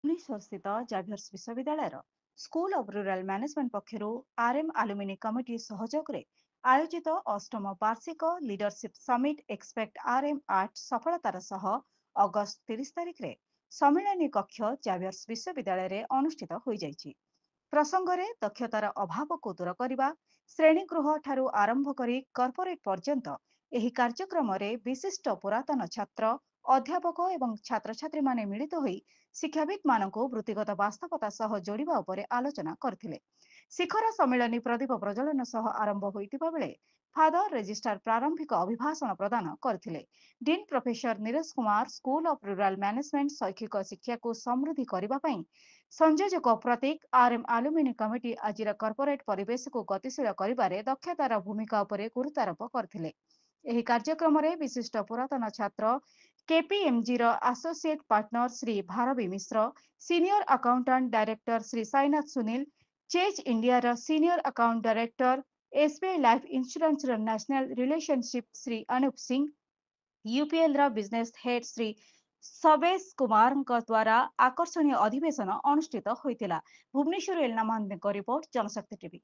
ଭୁବନେଶ୍ୱର ସ୍ଥିତ ଜାଭିୟର୍ସ ବିଶ୍ୱବିଦ୍ୟାଳୟର school of rural management ପକ୍ଷରୁ ଆର୍ଏମ୍ ଆଲୁମିନି କମିଟି ସହଯୋଗରେ ଆୟୋଜିତ ଅଷ୍ଟମ ବାର୍ଷିକ leadership summit expect RM at ସଫଳତାର ସହ ଅଗଷ୍ଟ 30 ତାରିଖରେ ସମ୍ମିଳନୀ କକ୍ଷ ଜାଭିୟର୍ସ ବିଶ୍ୱବିଦ୍ୟାଳୟରେ ଅନୁଷ୍ଠିତ ହୋଇଯାଇଛି। ପ୍ରସଙ୍ଗରେ ଦକ୍ଷତାର ଅଭାବକୁ ଦୂର କରିବା, ଶ୍ରେଣୀଗୃହ ଠାରୁ ଆରମ୍ଭ କରି କର୍ପୋରେଟ୍ ପର୍ଯ୍ୟନ୍ତ ଏହି କାର୍ଯ୍ୟକ୍ରମରେ ବିଶିଷ୍ଟ ପୁରାତନ ଛାତ୍ର, ଅଧ୍ୟାପକ ଏବଂ ଛାତ୍ରଛାତ୍ରୀମାନେ ମିଳିତ ହୋଇ ଶିକ୍ଷାବିତ୍ମାନଙ୍କୁ ବୃତ୍ତିଗତ ବାସ୍ତବତା ସହ ଯୋଡ଼ିବା ଉପରେ ଆଲୋଚନା କରିଥିଲେ। ଶିଖର ସମ୍ମିଳନୀ ପ୍ରଦୀପ ପ୍ରଜ୍ୱଳନ ସହ ଆରମ୍ଭ ହୋଇଥିବା ବେଳେ ଫାଦର ରେଜିଷ୍ଟ୍ରାର ପ୍ରାରମ୍ଭିକ ଅଭିଭାଷଣ ପ୍ରଦାନ କରିଥିଲେ। Dean professor Niraj Kumar school of rural management ଶୈକ୍ଷିକ ଶିକ୍ଷାକୁ ସମୃଦ୍ଧି କରିବା ପାଇଁ ସଂଯୋଜକ ପ୍ରତୀକ ଆର୍ଏମ୍ ଆଲୁମିନି କମିଟି ଆଜିର କର୍ପୋରେଟ୍ ପରିବେଶକୁ ଗତିଶୀଳ କରିବାରେ ଦକ୍ଷତାର ଭୂମିକା ଉପରେ ଗୁରୁତ୍ୱାରୋପ କରିଥିଲେ। ଏହି କାର୍ଯ୍ୟକ୍ରମରେ ବିଶିଷ୍ଟ ପୁରାତନ ଛାତ୍ର କେପିଏମ୍ଜିର associate partner Shri Bharabi Mishra, senior accountant director Shri Sainath Sunil, Chase ଇଣ୍ଡିଆର senior account director, SBI life ଇନ୍ସ୍ୟୁରାନ୍ସର ନ୍ୟାସନାଲ ରିଲେସନସିପ୍ ଶ୍ରୀ ଅନୁପ ସିଂ, ୟୁପିଏଲ୍ର ବିଜନେସ୍ ହେଡ୍ ଶ୍ରୀ ସବେଶ କୁମାରଙ୍କ ଦ୍ୱାରା ଆକର୍ଷଣୀୟ ଅଧିବେଶନ ଅନୁଷ୍ଠିତ ହୋଇଥିଲା। ଭୁବନେଶ୍ୱରରୁ ଏଲିନା ମହାନ୍ତିଙ୍କ ରିପୋର୍ଟ, ଜନଶକ୍ତି ଟିଭି।